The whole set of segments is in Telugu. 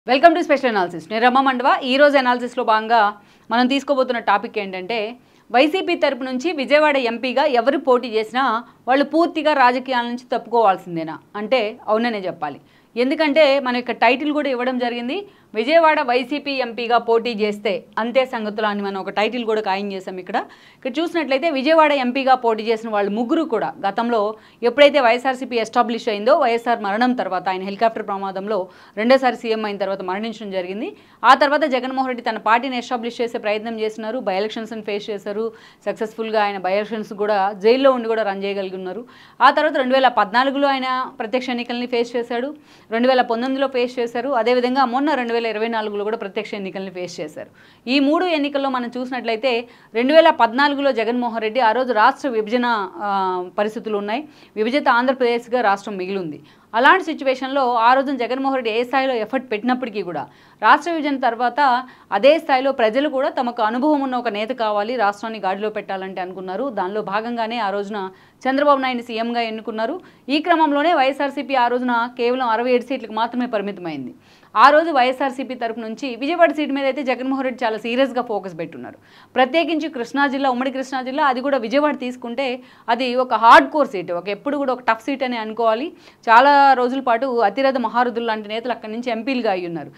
Welcome to special analysis. నేను రమ మండవ. ఈ రోజు అనాలిసిస్లో భాగంగా మనం తీసుకోబోతున్న టాపిక్ ఏంటంటే వైసీపీ తరపు నుంచి విజయవాడ ఎంపీగా ఎవరు పోటీ చేసినా వాళ్ళు పూర్తిగా రాజకీయాల నుంచి తప్పుకోవాల్సిందేనా అంటే అవుననే చెప్పాలి. ఎందుకంటే మనం ఇక్కడ టైటిల్ కూడా ఇవ్వడం జరిగింది, విజయవాడ వైసీపీ ఎంపీగా పోటీ చేస్తే అంతే సంగతులు అని మనం ఒక టైటిల్ కూడా ఖాయం చేసాం. ఇక్కడ చూసినట్లయితే విజయవాడ ఎంపీగా పోటీ చేసిన వాళ్ళు ముగ్గురు కూడా గతంలో ఎప్పుడైతే వైఎస్ఆర్సీపీ ఎస్టాబ్లిష్ అయిందో, వైఎస్ఆర్ మరణం తర్వాత ఆయన హెలికాప్టర్ ప్రమాదంలో రెండోసారి సీఎం అయిన తర్వాత మరణించడం జరిగింది. ఆ తర్వాత జగన్మోహన్ రెడ్డి తన పార్టీని ఎస్టాబ్లిష్ చేసే ప్రయత్నం చేస్తున్నారు, బై ఎలక్షన్స్ని ఫేస్ చేశారు. సక్సెస్ఫుల్గా ఆయన బై ఎలక్షన్స్ కూడా జైల్లో ఉండి కూడా రన్ చేయగలిగి ఉన్నారు. ఆ తర్వాత 2014లో ఆయన ప్రత్యక్ష ఎన్నికల్ని ఫేస్ చేశాడు, 2019లో ఫేస్ చేశారు, అదేవిధంగా మొన్న 2024లో కూడా ప్రత్యక్ష ఎన్నికల్ని ఫేస్ చేశారు. ఈ మూడు ఎన్నికల్లో మనం చూసినట్లయితే 2014లో జగన్మోహన్ రెడ్డి ఆ రోజు రాష్ట్ర విభజన పరిస్థితులు ఉన్నాయి, విభజిత ఆంధ్రప్రదేశ్గా రాష్ట్రం మిగిలింది. అలాంటి సిచ్యువేషన్లో ఆ రోజున జగన్మోహన్ రెడ్డి ఏ స్థాయిలో ఎఫర్ట్ పెట్టినప్పటికీ కూడా రాష్ట్ర విభజన తర్వాత అదే స్థాయిలో ప్రజలు కూడా తమకు అనుభవం ఉన్న ఒక నేత కావాలి, రాష్ట్రాన్ని గాడిలో పెట్టాలంటే అనుకున్నారు. దానిలో భాగంగానే ఆ రోజున చంద్రబాబు నాయుడు సీఎంగా ఎన్నుకున్నారు. ఈ క్రమంలోనే వైఎస్ఆర్సీపీ ఆ రోజున కేవలం 67 సీట్లకు మాత్రమే పరిమితమైంది. ఆ రోజు వైఎస్ఆర్సీపీ తరపు నుంచి విజయవాడ సీటు మీద అయితే జగన్మోహన్ రెడ్డి చాలా సీరియస్గా ఫోకస్ పెట్టున్నారు. ప్రత్యేకించి కృష్ణా జిల్లా, ఉమ్మడి కృష్ణా జిల్లా, అది కూడా విజయవాడ తీసుకుంటే అది ఒక హార్డ్ కోర్ సీటు, ఎప్పుడు కూడా ఒక టఫ్ సీట్ అని అనుకోవాలి. చాలా రోజుల పాటు అతిరథ మహారథులు లాంటి నేతలు అక్కడి నుంచి ఎంపీలుగా అయి ఉన్నారు.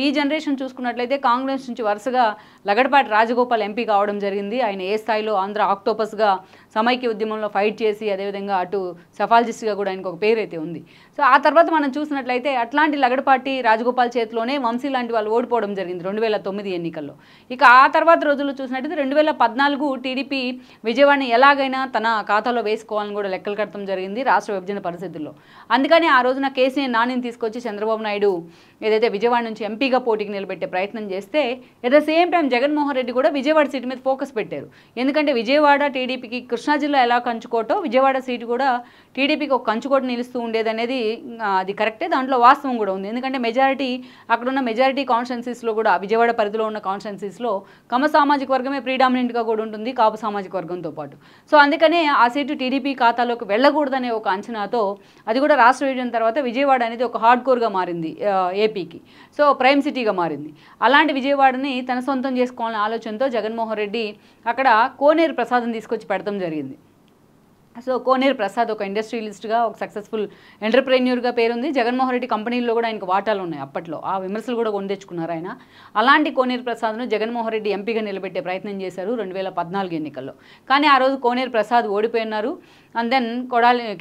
ఈ జనరేషన్ చూసుకున్నట్లయితే కాంగ్రెస్ నుంచి వరుసగా లగడపాటి రాజగోపాల్ ఎంపీ కావడం జరిగింది. ఆయన ఏ స్థాయిలో ఆంధ్ర ఆక్టోపస్గా సమైక్య ఉద్యమంలో ఫైట్ చేసి, అదేవిధంగా అటు సఫాలజిస్ట్గా కూడా ఆయనకు ఒక పేరు అయితే ఉంది. సో ఆ తర్వాత మనం చూసినట్లయితే అట్లాంటి లగడపాటి రాజగోపాల్ చేతిలోనే వంశీ లాంటి వాళ్ళు ఓడిపోవడం జరిగింది 2009 ఎన్నికల్లో. ఇక ఆ తర్వాత రోజుల్లో చూసినట్లయితే 2014 టీడీపీ విజయవాడని ఎలాగైనా తన ఖాతాలో వేసుకోవాలని కూడా లెక్కలు కట్టడం జరిగింది రాష్ట్ర విభజన పరిస్థితుల్లో. అందుకని ఆ రోజున కేసీఆర్ నానిని తీసుకొచ్చి చంద్రబాబు నాయుడు ఏదైతే విజయవాడ నుంచి ఎంపీగా పోటీకి నిలబెట్టే ప్రయత్నం చేస్తే, at the same time Jaganmohan Reddy కూడా విజయవాడ సీటు మీద ఫోకస్ పెట్టారు. ఎందుకంటే విజయవాడ టీడీపీకి కృష్ణా జిల్లా ఎలా కంచుకోటో విజయవాడ సీటు కూడా టీడీపీకి ఒక కంచుకోట నిలుస్తూ ఉండేది అనేది అది కరెక్టే, దాంట్లో వాస్తవం కూడా ఉంది. ఎందుకంటే మెజారిటీ అక్కడున్న మెజారిటీ కాన్స్టిట్యున్సీస్లో కూడా విజయవాడ పరిధిలో ఉన్న కాన్స్టిట్యున్సీస్లో కమ సామాజిక వర్గమే ప్రీడామినెంట్గా కూడా ఉంటుంది కాపు సామాజిక వర్గంతో పాటు. సో అందుకనే ఆ సీటు టీడీపీ ఖాతాలోకి వెళ్ళకూడదనే ఒక అంచనాతో అది కూడా రాష్ట్ర విభజన తర్వాత విజయవాడ అనేది ఒక హార్డ్ కోర్గా మారింది ఏపీకి. సో ప్రైమ్ సిటీగా మారింది. అలాంటి విజయవాడని తన సొంతం చేసుకోవాలనే ఆలోచనతో జగన్మోహన్ రెడ్డి అక్కడ కోనేరు ప్రసాద్ని తీసుకొచ్చి పెడతాం జరిగింది. సో కోనేరు ప్రసాద్ ఒక ఇండస్ట్రియలిస్ట్గా, ఒక సక్సెస్ఫుల్ ఎంటర్ప్రెన్యూర్గా పేరుంది. జగన్మోహన్ రెడ్డి కంపెనీల్లో కూడా ఆయనకు వాటాలు ఉన్నాయి. అప్పట్లో ఆ విమర్శలు కూడా కొందెచ్చుకున్నారు ఆయన. అలాంటి కోనేరు ప్రసాద్ను జగన్మోహన్ రెడ్డి ఎంపీగా నిలబెట్టే ప్రయత్నం చేశారు 2014 ఎన్నికల్లో. కానీ ఆ రోజు కోనేరు ప్రసాద్ ఓడిపోయినారు. అండ్ దెన్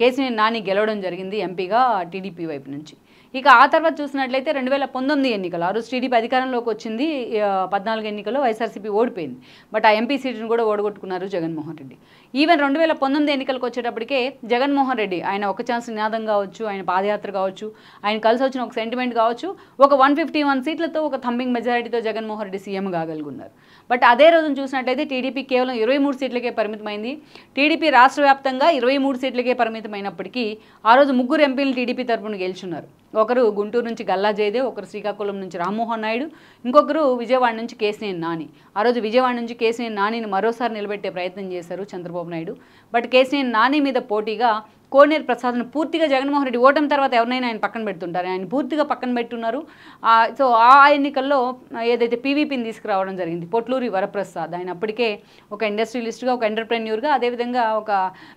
కేసీఆర్ నాని గెలవడం జరిగింది ఎంపీగా టీడీపీ వైపు నుంచి. ఇక ఆ తర్వాత చూసినట్లయితే 2019 ఎన్నికలు, ఆ రోజు టీడీపీ అధికారంలోకి వచ్చింది. 14 ఎన్నికల్లో వైఎస్ఆర్సీపీ ఓడిపోయింది. బట్ ఆ ఎంపీ సీటును కూడా ఓడగొట్టుకున్నారు జగన్మోహన్ రెడ్డి. ఈవెన్ 2019 ఎన్నికలకు వచ్చేటప్పటికే జగన్మోహన్ రెడ్డి ఆయన ఒక ఛాన్స్ నినాదం కావచ్చు, ఆయన పాదయాత్ర కావచ్చు, ఆయన కలిసి వచ్చిన ఒక సెంటిమెంట్ కావచ్చు, ఒక 151 సీట్లతో ఒక థంబింగ్ మెజారిటీతో జగన్మోహన్ రెడ్డి సీఎం కాగలుగున్నారు. బట్ అదే రోజున చూసినట్లయితే టీడీపీ కేవలం 23 సీట్లకే పరిమితమైంది. టీడీపీ రాష్ట్ర వ్యాప్తంగా 23 సీట్లకే పరిమితమైనప్పటికీ ఆ రోజు ముగ్గురు ఎంపీలు టీడీపీ తరపున గెలుచున్నారు. ఒకరు గుంటూరు నుంచి గల్లా జయదేవ్, ఒకరు శ్రీకాకుళం నుంచి రామ్మోహన్ నాయుడు, ఇంకొకరు విజయవాడ నుంచి కేసీఆర్ నాని. ఆ రోజు విజయవాడ నుంచి కేసీఆర్ నానిని మరోసారి నిలబెట్టే ప్రయత్నం చేశారు చంద్రబాబు నాయుడు. బట్ కేసీఆర్ నాని మీద పోటీగా కోనేరు ప్రసాద్ను పూర్తిగా జగన్మోహన్ రెడ్డి ఓటమి తర్వాత ఎవరినైనా ఆయన పక్కన పెడుతుంటారు, ఆయన పూర్తిగా పక్కన పెట్టున్నారు. సో ఆ ఎన్నికల్లో ఏదైతే పీవీపీని తీసుకురావడం జరిగింది, పొట్లూరి వరప్రసాద్. ఆయన అప్పటికే ఒక ఇండస్ట్రియలిస్ట్గా, ఒక ఎంటర్ప్రెన్యూర్గా, అదేవిధంగా ఒక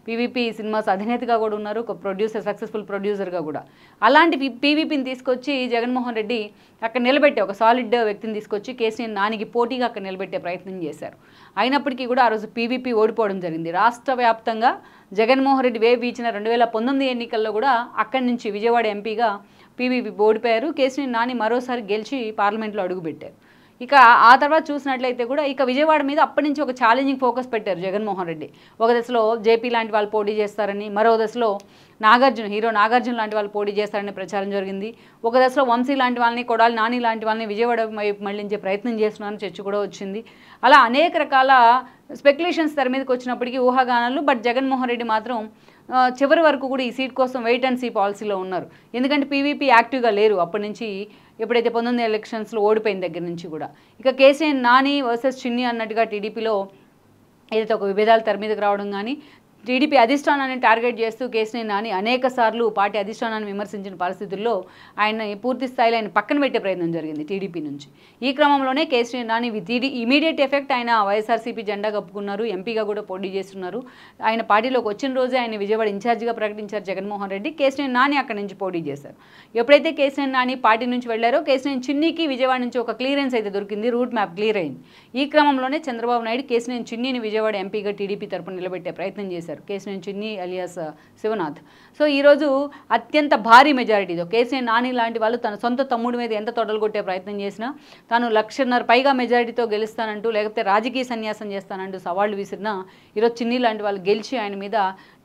పీవీపీ సినిమాస్ అధినేతగా కూడా ఉన్నారు, ఒక ప్రొడ్యూసర్, సక్సెస్ఫుల్ ప్రొడ్యూసర్గా కూడా. అలాంటి పీవీపీని తీసుకొచ్చి జగన్మోహన్ రెడ్డి అక్కడ నిలబెట్టే ఒక సాలిడ్ వ్యక్తిని తీసుకొచ్చి కేసీఆర్ నానికి పోటీగా అక్కడ నిలబెట్టే ప్రయత్నం చేశారు. అయినప్పటికీ కూడా ఆ రోజు పీవీపీ ఓడిపోవడం జరిగింది. రాష్ట్ర వ్యాప్తంగా జగన్మోహన్ రెడ్డి వేవ్ ఇచ్చిన 2019 ఎన్నికల్లో కూడా అక్కడి నుంచి విజయవాడ ఎంపీగా పీవీపీ ఓడిపోయారు. కేసీఆర్ నాని మరోసారి గెలిచి పార్లమెంట్లో అడుగుపెట్టారు. ఇక ఆ తర్వాత చూసినట్లయితే కూడా ఇక విజయవాడ మీద అప్పటి నుంచి ఒక ఛాలెంజింగ్ ఫోకస్ పెట్టారు జగన్మోహన్ రెడ్డి. ఒక దశలో జేపీ లాంటి వాళ్ళు పోటీ చేస్తారని, మరో దశలో హీరో నాగార్జున లాంటి వాళ్ళు పోటీ చేస్తారని ప్రచారం జరిగింది. ఒక దశలో వంశీ లాంటి వాళ్ళని, కొడాలి నాని లాంటి వాళ్ళని విజయవాడ వైపు మళ్లించే ప్రయత్నం చేస్తున్నారని చర్చ కూడా వచ్చింది. అలా అనేక రకాల స్పెక్యులేషన్స్ తెర మీదకి వచ్చినప్పటికీ ఊహాగానాలు. బట్ జగన్మోహన్ రెడ్డి మాత్రం చివరి వరకు కూడా ఈ సీట్ కోసం వెయిట్ అండ్ సీ పాలసీలో ఉన్నారు. ఎందుకంటే పీవీపీ యాక్టివ్గా లేరు అప్పటి నుంచి, ఎప్పుడైతే 19 ఎలక్షన్స్లో ఓడిపోయిన దగ్గర నుంచి కూడా. ఇక కేసీఆర్ నాని వర్సెస్ చిన్ని అన్నట్టుగా టీడీపీలో ఏదైతే ఒక విభేదాలు తెర మీదకి రావడం కానీ, టీడీపీ అధిష్టానాన్ని టార్గెట్ చేస్తూ కేశినేని నాని అనేక సార్లు పార్టీ అధిష్టానాన్ని విమర్శించిన పరిస్థితుల్లో ఆయన పూర్తి స్థాయిలో ఆయన పక్కన పెట్టే ప్రయత్నం జరిగింది టీడీపీ నుంచి. ఈ క్రమంలోనే కేశినేని నాని ఇమీడియట్ ఎఫెక్ట్ ఆయన వైఎస్ఆర్సీపీ జెండా కప్పుకున్నారు, ఎంపీగా కూడా పోటీ చేస్తున్నారు. ఆయన పార్టీలోకి వచ్చిన రోజే ఆయన విజయవాడ ఇన్ఛార్జిగా ప్రకటించారు జగన్మోహన్ రెడ్డి. కేశినేని నాని అక్కడి నుంచి పోటీ చేశారు. ఎప్పుడైతే కేశినేని నాని పార్టీ నుంచి వెళ్లారో కేశినేని చిన్నికి విజయవాడ నుంచి ఒక క్లియరెన్స్ అయితే దొరికింది, రూట్ మ్యాప్ క్లియర్ అయింది. ఈ క్రమంలోనే చంద్రబాబు నాయుడు కేశినేని చిన్నిని విజయవాడ ఎంపీగా టీడీపీ తరపున నిలబెట్టే ప్రయత్నం చేశారు, కేశినేని చిన్ని అలియాస్ శివనాథ్. సో ఈరోజు అత్యంత భారీ మెజారిటీతో కేశినేని నాని లాంటి వాళ్ళు తన సొంత తమ్ముడి మీద ఎంత తొడలు కొట్టే ప్రయత్నం చేసినా, తాను 1,50,000 పైగా మెజారిటీతో గెలుస్తానంటూ లేకపోతే రాజకీయ సన్యాసం చేస్తానంటూ సవాళ్లు విసిరినా ఈరోజు చిన్ని లాంటి వాళ్ళు గెలిచి ఆయన మీద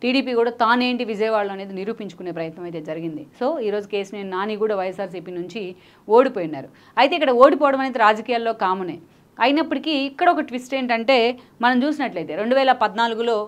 టీడీపీ కూడా తానేంటి విజయవాడలో అనేది నిరూపించుకునే ప్రయత్నం అయితే జరిగింది. సో ఈరోజు కేశినేని నాని కూడా వైఎస్ఆర్సీపీ నుంచి ఓడిపోయినారు. అయితే ఇక్కడ ఓడిపోవడం అనేది రాజకీయాల్లో కామనే. అయినప్పటికీ ఇక్కడ ఒక ట్విస్ట్ ఏంటంటే మనం చూసినట్లయితే 2014లో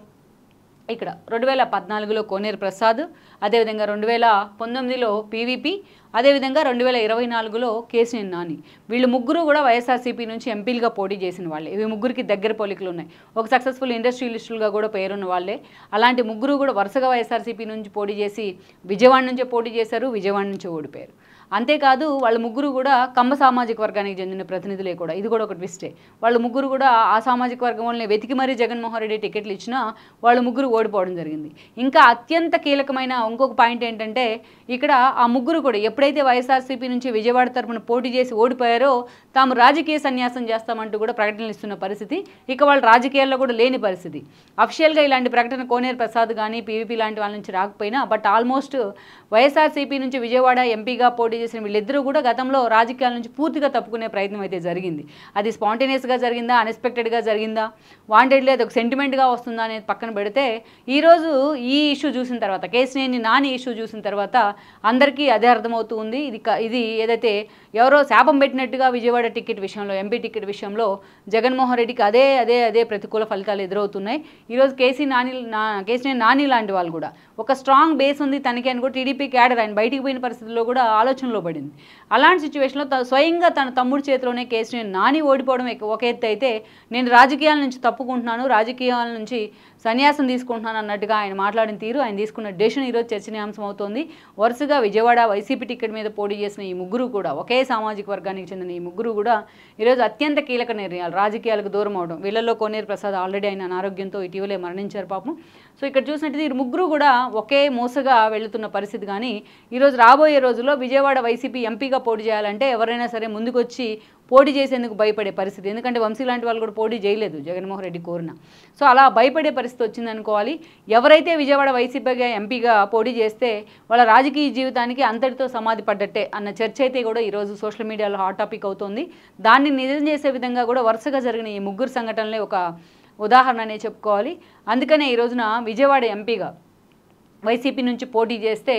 ఇక్కడ 2014లో కోనేరు ప్రసాద్, అదేవిధంగా 2019లో పీవీపీ, అదేవిధంగా 2024లో కేశినేని నాని, వీళ్ళు ముగ్గురు కూడా వైఎస్ఆర్సీపీ నుంచి ఎంపీలుగా పోటీ చేసిన వాళ్ళే. ఇవి ముగ్గురికి దగ్గర పోలికలు ఉన్నాయి. ఒక సక్సెస్ఫుల్ ఇండస్ట్రియలిస్టులుగా కూడా పేరున్న వాళ్ళే. అలాంటి ముగ్గురు కూడా వరుసగా వైఎస్ఆర్సీపీ నుంచి పోటీ చేసి విజయవాడ నుంచే పోటీ చేశారు, విజయవాడ నుంచి ఓడిపోయారు. అంతేకాదు వాళ్ళ ముగ్గురు కూడా కమ్మ సామాజిక వర్గానికి చెందిన ప్రతినిధులే కూడా. ఇది కూడా ఒక ట్విస్టే. వాళ్ళ ముగ్గురు కూడా ఆ సామాజిక వర్గం వాళ్ళని వెతికి మరీ జగన్మోహన్ రెడ్డి టికెట్లు ఇచ్చినా వాళ్ళ ముగ్గురు ఓడిపోవడం జరిగింది. ఇంకా అత్యంత కీలకమైన ఇంకొక పాయింట్ ఏంటంటే ఇక్కడ ఆ ముగ్గురు కూడా ఎప్పుడైతే వైఎస్ఆర్సీపీ నుంచి విజయవాడ తరపున పోటీ చేసి ఓడిపోయారో తాము రాజకీయ సన్యాసం చేస్తామంటూ కూడా ప్రకటనలు ఇస్తున్న పరిస్థితి. ఇక వాళ్ళు రాజకీయాల్లో కూడా లేని పరిస్థితి. అఫిషియల్గా ఇలాంటి ప్రకటన కోనేరు ప్రసాద్ కానీ పీవీపీ లాంటి వాళ్ళ నుంచి రాకపోయినా బట్ ఆల్మోస్ట్ వైఎస్ఆర్సీపీ నుంచి విజయవాడ ఎంపీగా పోటీ చేసిన వీళ్ళిద్దరూ కూడా గతంలో రాజకీయాల నుంచి పూర్తిగా తప్పుకునే ప్రయత్నం అయితే జరిగింది. అది స్పాంటేనియస్గా జరిగిందా, అన్ఎక్స్పెక్టెడ్గా జరిగిందా, వాంటెడ్లీ అది ఒక సెంటిమెంట్గా వస్తుందా అనేది పక్కన పెడితే ఈరోజు ఈ ఇష్యూ చూసిన తర్వాత, కేశినేని నాని ఇష్యూ చూసిన తర్వాత అందరికీ అదే అర్థమవుతుంది. ఇది ఏదైతే ఎవరో శాపం పెట్టినట్టుగా విజయవాడ టికెట్ విషయంలో, ఎంపీ టికెట్ విషయంలో జగన్మోహన్ రెడ్డికి అదే ప్రతికూల ఫలితాలు ఎదురవుతున్నాయి. ఈరోజు కేశినేని నాని లాంటి వాళ్ళు కూడా ఒక స్ట్రాంగ్ బేస్ ఉంది తనకి అని కూడా టీడీపీ క్యాడర్ ఆయన బయటికి పోయిన పరిస్థితుల్లో కూడా ఆలోచనలో పడింది. అలాంటి సిచ్యువేషన్లో స్వయంగా తన తమ్ముడి చేతిలోనే కేశినేని నాని ఓడిపోవడం ఒక ఎత్తు అయితే, నేను రాజకీయాల నుంచి తప్పుకుంటున్నాను, రాజకీయాల నుంచి సన్యాసం తీసుకుంటున్నాను అన్నట్టుగా ఆయన మాట్లాడిన తీరు, ఆయన తీసుకున్న డెసిషన్ ఈరోజు చర్చనీయాంశం అవుతోంది. వరుసగా విజయవాడ వైసీపీ టికెట్ మీద పోటీ చేసిన ఈ ముగ్గురు కూడా, ఒకే సామాజిక వర్గానికి చెందిన ఈ ముగ్గురు కూడా ఈరోజు అత్యంత కీలక నిర్ణయాలు, రాజకీయాలకు దూరం అవడం. వీళ్ళల్లో కోనేరు ప్రసాద్ ఆల్రెడీ ఆయన అనారోగ్యంతో ఇటీవలే మరణించారు పాపం. సో ఇక్కడ చూసినట్టు ఈ ముగ్గురు కూడా ఒకే మోసగా వెళుతున్న పరిస్థితి. కానీ ఈరోజు రాబోయే రోజుల్లో విజయవాడ వైసీపీ ఎంపీగా పోటీ చేయాలంటే ఎవరైనా సరే ముందుకొచ్చి పోటీ చేసేందుకు భయపడే పరిస్థితి. ఎందుకంటే వంశీ లాంటి వాళ్ళు కూడా పోటీ చేయలేదు జగన్మోహన్ రెడ్డి కోరిన. సో అలా భయపడే పరిస్థితి వచ్చిందనుకోవాలి. ఎవరైతే విజయవాడ వైసీపీగా ఎంపీగా పోటీ చేస్తే వాళ్ళ రాజకీయ జీవితానికి అంతటితో సమాధి పడ్డట్టే అన్న చర్చ అయితే కూడా ఈరోజు సోషల్ మీడియాలో హాట్ టాపిక్ అవుతోంది. దాన్ని నిజం చేసే విధంగా కూడా వరుసగా జరిగిన ఈ ముగ్గురు సంఘటనలే ఒక ఉదాహరణనే చెప్పుకోవాలి. అందుకనే ఈ రోజున విజయవాడ ఎంపీగా వైసీపీ నుంచి పోటీ చేస్తే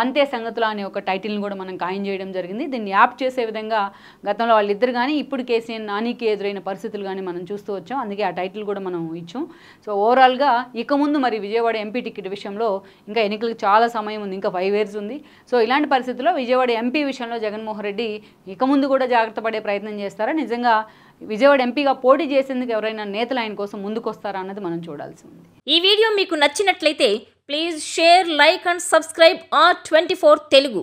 అంతే సంగతులు అనే ఒక టైటిల్ని కూడా మనం ఖాయం చేయడం జరిగింది. దీన్ని యాప్ చేసే విధంగా గతంలో వాళ్ళిద్దరు కానీ ఇప్పుడు కేసీఆర్ నానికి ఎదురైన పరిస్థితులు కానీ మనం చూస్తూ వచ్చాం. అందుకే ఆ టైటిల్ కూడా మనం ఇచ్చాం. సో ఓవరాల్గా ఇక ముందు మరి విజయవాడ ఎంపీ టికెట్ విషయంలో ఇంకా ఎన్నికలకు చాలా సమయం ఉంది, ఇంకా 5 years ఉంది. సో ఇలాంటి పరిస్థితుల్లో విజయవాడ ఎంపీ విషయంలో జగన్మోహన్ రెడ్డి ఇక ముందు కూడా జాగ్రత్త పడే ప్రయత్నం చేస్తారా, నిజంగా విజయవాడ ఎంపీగా పోటీ చేసేందుకు ఎవరైనా నేతలు ఆయన కోసం ముందుకొస్తారా అన్నది మనం చూడాల్సి ఉంది. ఈ వీడియో మీకు నచ్చినట్లయితే please share, like and subscribe R24 Telugu.